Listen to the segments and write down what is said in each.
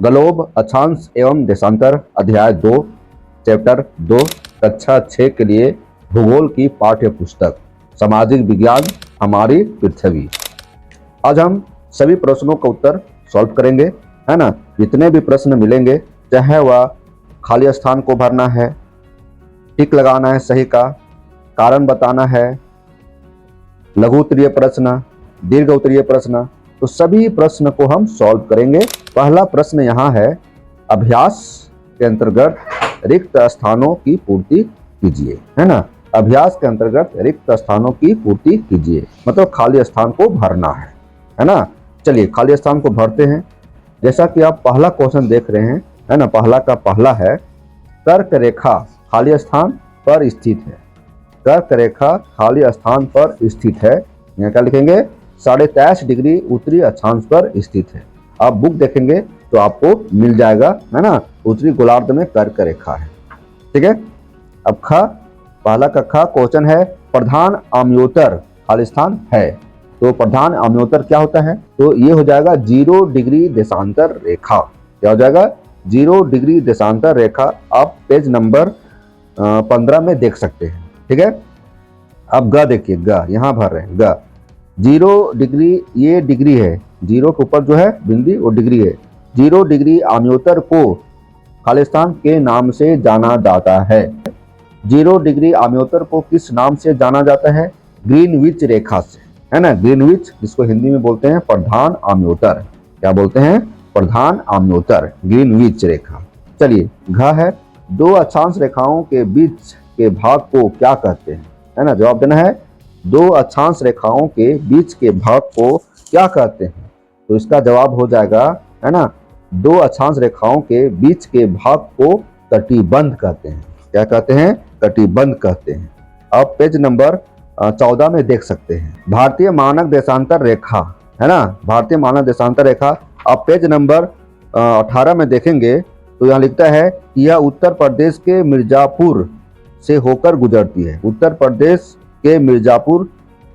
Globe अक्षांश एवं देशांतर अध्याय 2 चैप्टर 2 कक्षा 6 के लिए भूगोल की पाठ्य पुस्तक सामाजिक विज्ञान हमारी पृथ्वी। आज हम सभी प्रश्नों का उत्तर सॉल्व करेंगे, है ना। जितने भी प्रश्न मिलेंगे, चाहे वह खाली स्थान को भरना है, टिक लगाना है सही का, कारण बताना है, लघु उत्तरीय प्रश्न, दीर्घ उत्तरीय प्रश्न, तो सभी प्रश्न को हम सॉल्व करेंगे। पहला प्रश्न यहाँ है, अभ्यास के अंतर्गत रिक्त स्थानों की पूर्ति कीजिए, है ना। अभ्यास के अंतर्गत रिक्त स्थानों की पूर्ति कीजिए मतलब खाली स्थान को भरना है ना। चलिए खाली स्थान को भरते हैं। जैसा कि आप पहला क्वेश्चन देख रहे हैं, है ना। पहला का पहला है, कर्क रेखा खाली स्थान पर स्थित है। कर्क रेखा खाली स्थान पर स्थित है। यहाँ क्या लिखेंगे, 23.5 डिग्री उत्तरी अक्षांश पर स्थित है। आप बुक देखेंगे तो आपको मिल जाएगा, है ना। उत्तरी गोलार्ध में कर्क रेखा है, ठीक है। अब ख, पहला का ख क्वेश्चन है, प्रधान आम्योत्तर खाली स्थान है। तो प्रधान आम्योत्तर क्या होता है, तो ये हो जाएगा 0 डिग्री देशांतर रेखा। क्या हो जाएगा, 0 डिग्री देशांतर रेखा। आप पेज नंबर 15 में देख सकते हैं, ठीक है। अब ग देखिए, ग यहाँ भर रहे हैं, ग 0 डिग्री, ये डिग्री है, 0 के ऊपर जो है बिंदी वो डिग्री है। 0 डिग्री आम्योत्तर को खाली स्थान के नाम से जाना जाता है। 0 डिग्री आम्योत्तर को किस नाम से जाना जाता है, ग्रीनविच रेखा से, है ना। ग्रीनविच, जिसको हिंदी में बोलते हैं प्रधान आम्योत्तर। क्या बोलते हैं, प्रधान आम्योत्तर, ग्रीनविच रेखा। चलिए घ है, 2 अक्षांश रेखाओं के बीच के भाग को क्या कहते हैं, है ना। जवाब देना है, 2 अक्षांश रेखाओं के बीच के भाग को क्या कहते हैं। तो इसका जवाब हो जाएगा, है ना, 2 अक्षांश रेखाओं के बीच के भाग को कटिबंध कहते हैं। क्या कहते हैं, कटिबंध कहते हैं। अब पेज नंबर 14 में देख सकते हैं, भारतीय मानक देशांतर रेखा, है ना। भारतीय मानक देशांतर रेखा अब पेज नंबर 18 में देखेंगे तो यहाँ लिखता है कि यह उत्तर प्रदेश के मिर्जापुर से होकर गुजरती है। उत्तर प्रदेश के मिर्जापुर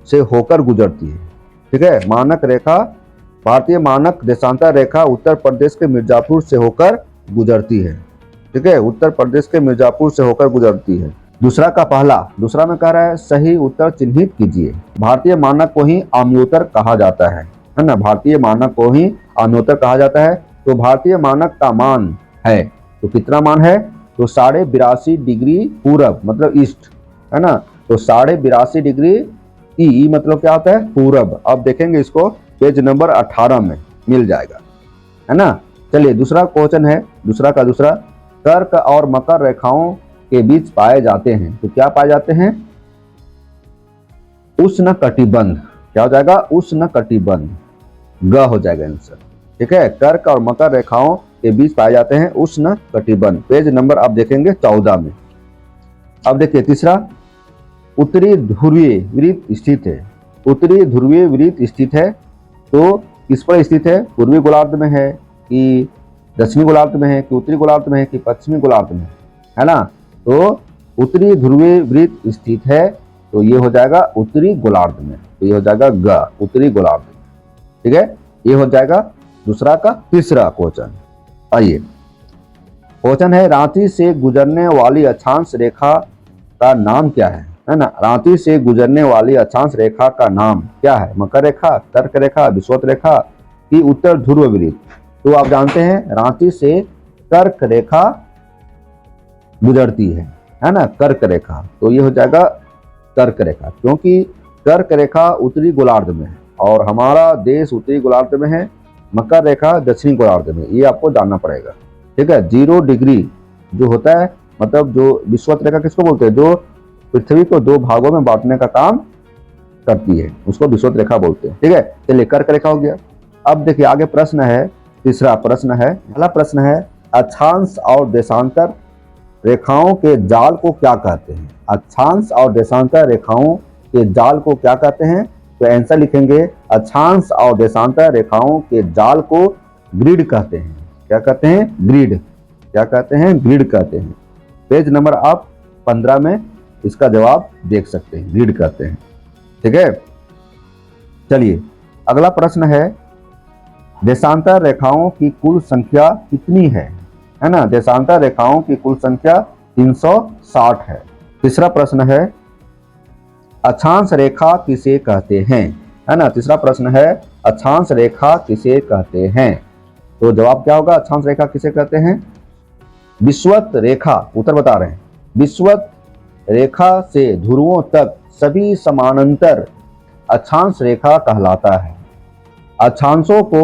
से होकर गुजरती है, ठीक है। मानक रेखा, भारतीय मानक देशांतर रेखा उत्तर प्रदेश के मिर्जापुर से होकर गुजरती है, ठीक है। उत्तर प्रदेश के मिर्जापुर से होकर गुजरती है। दूसरा का पहला, दूसरा में कह रहा है सही उत्तर चिन्हित कीजिए। भारतीय मानक को ही आम्योत्तर कहा जाता है ना। भारतीय मानक को ही आम्योत्तर कहा जाता है। तो भारतीय मानक का मान है, तो कितना मान है, तो 82.5 डिग्री पूरब मतलब ईस्ट, है ना। तो 82.5 डिग्री ई मतलब क्या होता है, पूरब। अब देखेंगे इसको पेज नंबर 18 में मिल जाएगा, है ना। चलिए दूसरा क्वेश्चन है, दूसरा का दूसरा, कर्क और मकर रेखाओं के बीच पाए जाते हैं। तो क्या पाए जाते हैं, उष्ण कटिबंध। क्या हो जाएगा, उष्ण कटिबंध, ग हो जाएगा आंसर, ठीक है। कर्क और मकर रेखाओं के बीच पाए जाते हैं उष्ण कटिबंध। पेज नंबर आप देखेंगे 14 में। अब देखिए तीसरा, उत्तरी ध्रुवीय वृत्त स्थित है। उत्तरी ध्रुवीय वृत्त स्थित है, तो किस पर स्थित है, पूर्वी गोलार्ध में है कि दक्षिणी गोलार्ध में है कि उत्तरी गोलार्ध में है कि पश्चिमी गोलार्ध में, है ना। तो उत्तरी ध्रुवीय वृत्त स्थित है, तो ये हो जाएगा उत्तरी गोलार्ध में। तो ये हो जाएगा ग, उत्तरी गोलार्ध, ठीक है। ये हो जाएगा दूसरा का तीसरा क्वेश्चन। आइए क्वेश्चन है, रांची से गुजरने वाली अक्षांश रेखा का नाम क्या है ना। रांची से गुजरने वाली अक्षांश रेखा का नाम क्या है, मकर रेखा, कर्क रेखा, विषुवत रेखा कि उत्तर ध्रुव वृत्त। तो आप जानते हैं रांची से कर्क रेखा गुजरती है ना, कर्क रेखा। तो ये हो जाएगा कर्क रेखा, क्योंकि कर्क रेखा उत्तरी गोलार्ध में है और हमारा देश उत्तरी गोलार्ध में है, मकर रेखा दक्षिणी गोलार्ध में। ये आपको जानना पड़ेगा, ठीक है। 0 डिग्री जो होता है, मतलब जो विषुवत रेखा किसको बोलते हैं, जो पृथ्वी को 2 भागों में बांटने का काम करती है, उसको विषुवत रेखा बोलते हैं, ठीक है। चलिए कर्क रेखा हो गया। अब देखिए आगे प्रश्न है, तीसरा प्रश्न है, पहला प्रश्न है, अक्षांश और देशांतर रेखाओं के जाल को क्या कहते हैं। अक्षांश और देशांतर रेखाओं के जाल को क्या कहते हैं। तो आंसर लिखेंगे, अक्षांश और देशांतर रेखाओं के जाल को ग्रिड कहते हैं। क्या कहते हैं, ग्रिड। क्या कहते हैं, ग्रिड कहते हैं। पेज नंबर आप 15 में इसका जवाब देख सकते हैं, ग्रिड कहते हैं, ठीक है। चलिए अगला प्रश्न है, देशांतर रेखाओं की कुल संख्या कितनी है ना? देशांतर रेखाओं की कुल संख्या 360 है। तीसरा प्रश्न है अक्षांश रेखा किसे कहते हैं, है ना? तीसरा प्रश्न है अक्षांश रेखा किसे कहते हैं? तो जवाब क्या होगा? अक्षांश रेखा किसे कहते हैं? विषुवत रेखा, उत्तर बता रहे हैं, विषुवत रेखा से ध्रुवों तक सभी समानांतर अक्षांश रेखा कहलाता है। अक्षांशों को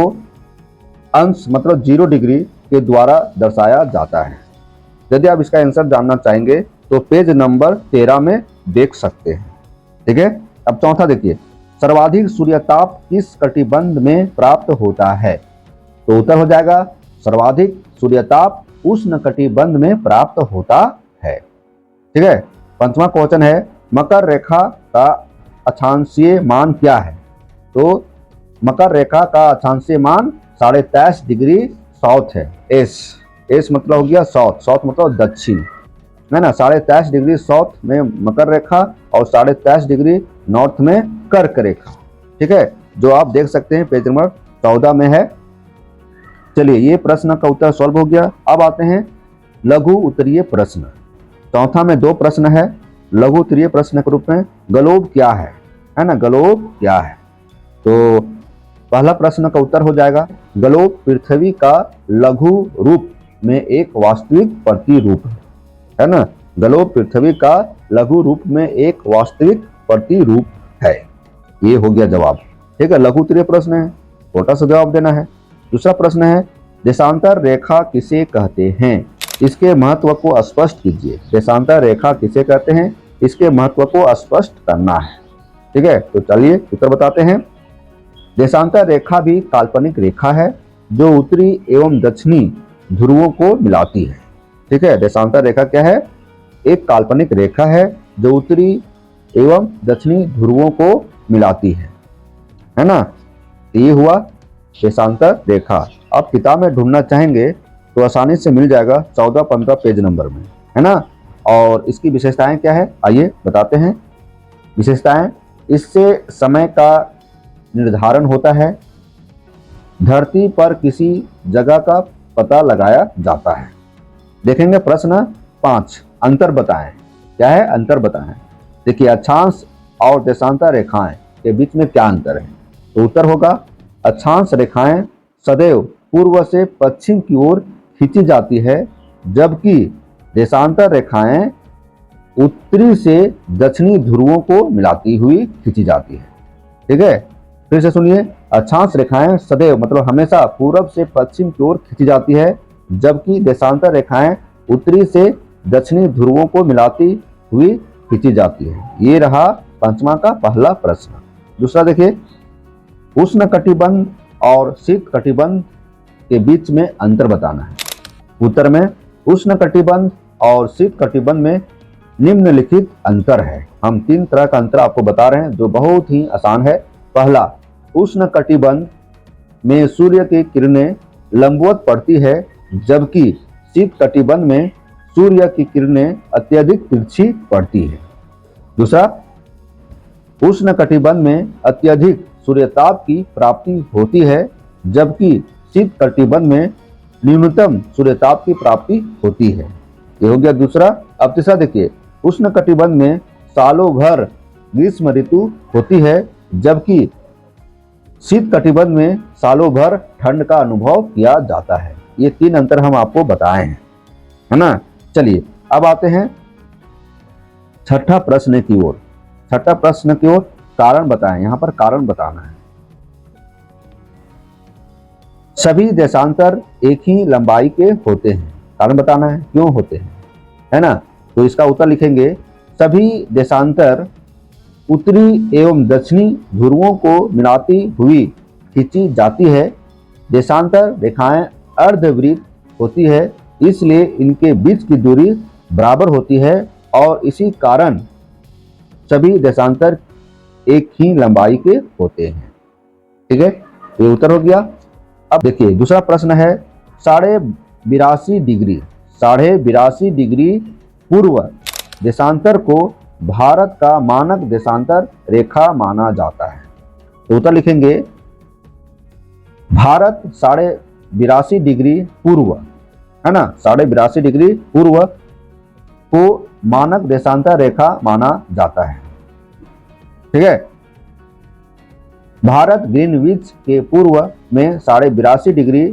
अंश मतलब 0 डिग्री के द्वारा दर्शाया जाता है। यदि आप इसका आंसर जानना चाहेंगे तो पेज नंबर 13 में देख सकते हैं। ठीक है, अब चौथा देखिए, सर्वाधिक सूर्यताप किस कटिबंध में प्राप्त होता है? तो उत्तर हो जाएगा सर्वाधिक सूर्यताप उष्ण कटिबंध में प्राप्त होता है। ठीक है, पंचवां क्वेश्चन है मकर रेखा का अक्षांशीय मान क्या है? तो मकर रेखा का अक्षांशीय मान 23.5 डिग्री साउथ है। एस मतलब हो गया साउथ, साउथ मतलब दक्षिण, है ना? 23.5 डिग्री साउथ में मकर रेखा और 23.5 डिग्री नॉर्थ में कर्क रेखा। ठीक है, जो आप देख सकते हैं पेज नंबर 14 में है। चलिए, ये प्रश्न का उत्तर सॉल्व हो गया। अब आते हैं लघु उत्तरीय प्रश्न। चौथा में 2 प्रश्न है लघु उत्तरीय प्रश्न के रूप में। ग्लोब क्या है ना? ग्लोब क्या है? तो पहला प्रश्न का उत्तर हो जाएगा ग्लोब पृथ्वी का लघु रूप में एक वास्तविक प्रतिरूप है ना? ग्लोब पृथ्वी का लघु रूप में एक वास्तविक प्रतिरूप है। ये हो गया जवाब। ठीक है, लघु उत्तरीय प्रश्न है, छोटा सा जवाब देना है। दूसरा प्रश्न है देशांतर रेखा किसे कहते हैं? इसके महत्व को स्पष्ट कीजिए। देशांतर रेखा किसे कहते हैं? इसके महत्व को स्पष्ट करना है। ठीक है, तो चलिए उत्तर बताते हैं। देशांतर रेखा भी काल्पनिक रेखा है जो उत्तरी एवं दक्षिणी ध्रुवों को मिलाती है। ठीक है, देशांतर रेखा क्या है? एक काल्पनिक रेखा है जो उत्तरी एवं दक्षिणी ध्रुवों को मिलाती है ना? ये हुआ देशांतर रेखा। आप किताब में ढूंढना चाहेंगे तो आसानी से मिल जाएगा 14-15 पेज नंबर में, है ना? और इसकी विशेषताएं क्या है आइए बताते हैं। विशेषताएं, इससे समय का निर्धारण होता है, धरती पर किसी जगह का पता लगाया जाता है। देखेंगे प्रश्न 5, अंतर बताएं। क्या है? अंतर बताएं। देखिए, अक्षांश और देशांतर रेखाएं के बीच में क्या अंतर है? तो उत्तर होगा अक्षांश रेखाएं सदैव पूर्व से पश्चिम की ओर खींची जाती है, जबकि देशांतर रेखाएं उत्तरी से दक्षिणी ध्रुवों को मिलाती हुई खींची जाती है। ठीक है, फिर से सुनिए, अक्षांश रेखाएं सदैव मतलब हमेशा पूर्व से पश्चिम की ओर खींची जाती है, जबकि देशांतर रेखाएं उत्तरी से दक्षिणी ध्रुवों को मिलाती हुई खींची जाती है। ये रहा पंचमा का पहला प्रश्न। दूसरा देखिए, उष्ण कटिबंध और शीत कटिबंध के बीच में अंतर बताना है। उत्तर में उष्ण कटिबंध और शीत कटिबंध में निम्नलिखित अंतर है। हम 3 तरह का अंतर आपको बता रहे हैं जो बहुत ही आसान है। पहला, उष्ण कटिबंध में सूर्य की किरणें लंबवत पड़ती है, जबकि शीत कटिबंध में सूर्य की किरणें अत्यधिक तिरछी पड़ती है। दूसरा, उष्ण कटिबंध में अत्यधिक सूर्यताप की प्राप्ति होती है, जबकि शीत कटिबंध में न्यूनतम सूर्यताप की प्राप्ति होती है। ये हो गया दूसरा। अब तीसरा देखिए, उष्ण कटिबंध में सालों भर ग्रीष्म ऋतु होती है, जबकि शीत कटिबंध में सालों भर ठंड का अनुभव किया जाता है। ये 3 अंतर हम आपको बताए हैं, है ना? चलिए अब आते हैं छठा प्रश्न की ओर। छठा प्रश्न की ओर, कारण बताएं। यहां पर कारण बताना है। सभी देशांतर एक ही लंबाई के होते हैं। कारण बताना है क्यों होते हैं, है ना? तो इसका उत्तर लिखेंगे, सभी देशांतर उत्तरी एवं दक्षिणी ध्रुवों को मिलाती हुई खींची जाती है। देशांतर रेखाएं अर्धवृत्त होती है, इसलिए इनके बीच की दूरी बराबर होती है और इसी कारण सभी देशांतर एक ही लंबाई के होते हैं। ठीक है, ये उत्तर हो गया। अब देखिए दूसरा प्रश्न है, 82.5 डिग्री पूर्व देशांतर को भारत का मानक देशांतर रेखा माना जाता है। तो उत्तर लिखेंगे, भारत 82.5 डिग्री पूर्व, है ना, 82.5 डिग्री पूर्व को मानक देशांतर रेखा माना जाता है। ठीक है, भारत ग्रीनविच के पूर्व में 82.5 डिग्री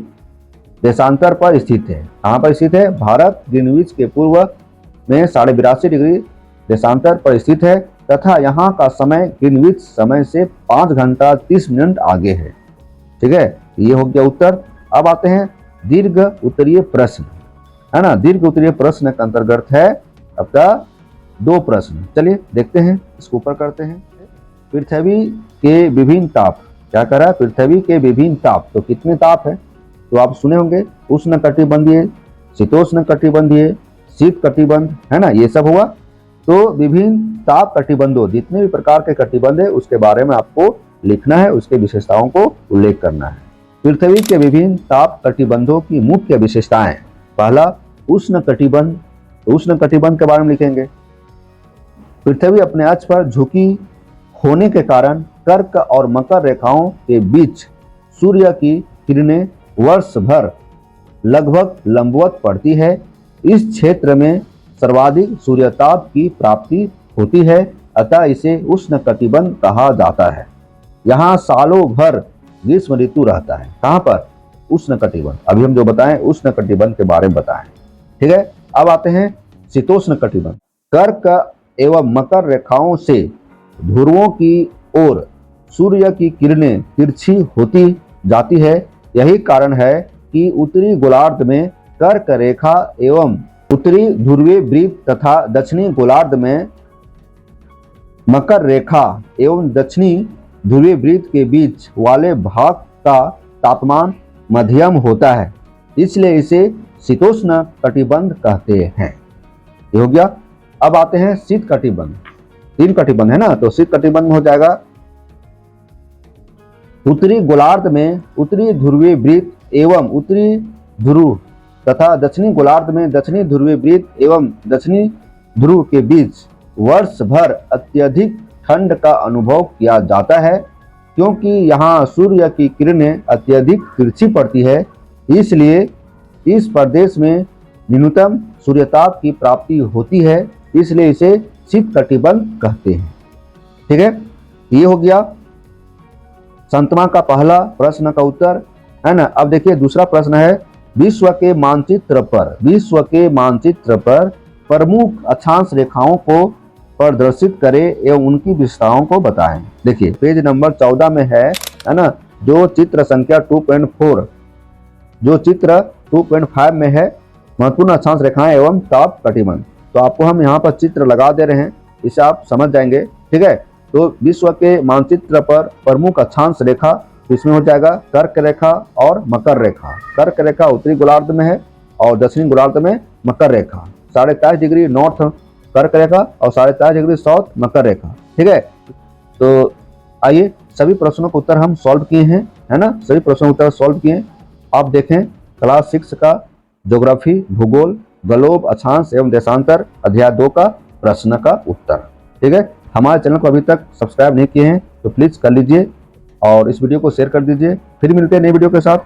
देशांतर पर स्थित है। कहाँ पर स्थित है? भारत ग्रीनविच के पूर्व में 82.5 डिग्री देशांतर पर स्थित है तथा यहाँ का समय ग्रीनविच समय से 5 घंटा 30 मिनट आगे है। ठीक है, ये हो गया उत्तर। अब आते हैं दीर्घ उत्तरीय प्रश्न, है ना। दीर्घ उत्तरीय प्रश्न के अंतर्गत है आपका 2 प्रश्न। चलिए देखते हैं, इसको ऊपर करते हैं। पृथ्वी के विभिन्न ताप, क्या कह रहा है? पृथ्वी के विभिन्न ताप, तो कितने ताप है? तो आप सुने होंगे, उष्ण कटिबंधीय, शीतोष्ण कटिबंधीय, शीत कटिबंध, है ना, ये सब हुआ। तो विभिन्न ताप कटिबंधों, जितने भी प्रकार के कटिबंध है उसके बारे में आपको लिखना है, उसके विशेषताओं को उल्लेख करना है। पृथ्वी के विभिन्न ताप कटिबंधों की मुख्य विशेषताएं। पहला उष्ण कटिबंध, उष्ण कटिबंध के बारे में लिखेंगे। पृथ्वी अपने अक्ष पर झुकी होने के कारण कर्क और मकर रेखाओं के बीच सूर्य की किरणें वर्ष भर लगभग लंबवत पड़ती है। इस क्षेत्र में सर्वाधिक सूर्यताप की प्राप्ति होती है, अतः इसे उष्ण कटिबंध कहा जाता है। यहाँ सालों भर ग्रीष्म ऋतु रहता है। कहाँ पर? उष्ण कटिबंध। अभी हम जो बताएं उष्ण कटिबंध के बारे में बताएं। ठीक है, अब आते हैं शीतोष्ण कटिबंध। कर्क एवं मकर रेखाओं से ध्रुवों की ओर सूर्य की किरणें तिरछी होती जाती है। यही कारण है कि उत्तरी गोलार्ध में कर्क रेखा एवं उत्तरी ध्रुवीय वृत्त तथा दक्षिणी गोलार्ध में मकर रेखा एवं दक्षिणी ध्रुवीय वृत्त के बीच वाले भाग का तापमान मध्यम होता है, इसलिए इसे शीतोष्ण कटिबंध कहते हैं। ये हो गया। अब आते हैं शीत कटिबंध। 3 कटिबंध है ना, तो शीत कटिबंध में हो जाएगा उत्तरी गोलार्ध में उत्तरी ध्रुवीय वृत्त एवं उत्तरी ध्रुव तथा दक्षिणी गोलार्ध में दक्षिणी ध्रुवीय वृत्त एवं दक्षिणी ध्रुव के बीच वर्ष भर अत्यधिक ठंड का अनुभव किया जाता है, क्योंकि यहाँ सूर्य की किरणें अत्यधिक तिरछी पड़ती है, इसलिए इस प्रदेश में न्यूनतम सूर्यताप की प्राप्ति होती है, इसलिए इसे शीत कटिबंध कहते हैं। ठीक है, ये हो गया संतमा का पहला प्रश्न का उत्तर, है ना। अब देखिए दूसरा प्रश्न है, विश्व के मानचित्र पर प्रमुख अक्षांश रेखाओं को प्रदर्शित करें एवं उनकी विशेषताओं को बताएं। देखिए पेज नंबर 14 में है ना, जो चित्र संख्या 2.4, जो चित्र 2.5 में है महत्वपूर्ण अक्षांश रेखाएं एवं ताप कटिबंध। तो आपको हम यहाँ पर चित्र लगा दे रहे हैं, इसे आप समझ जाएंगे। ठीक है, तो विश्व के मानचित्र पर प्रमुख अक्षांश रेखा, इसमें हो जाएगा कर्क रेखा और मकर रेखा। कर्क रेखा उत्तरी गोलार्ध में है और दक्षिणी गोलार्ध में मकर रेखा। 23.5 डिग्री नॉर्थ कर्क रेखा और 23.5 डिग्री साउथ मकर रेखा। ठीक है, तो आइए सभी प्रश्नों का उत्तर हम सॉल्व किए हैं, है ना। सभी प्रश्नों का उत्तर सॉल्व किए। आप देखें क्लास 6 का ज्योग्राफी भूगोल ग्लोब अक्षांश एवं देशांतर अध्याय 2 का प्रश्न का उत्तर। ठीक है, हमारे चैनल को अभी तक सब्सक्राइब नहीं किए हैं तो प्लीज कर लीजिए और इस वीडियो को शेयर कर दीजिए। फिर मिलते हैं नई वीडियो के साथ।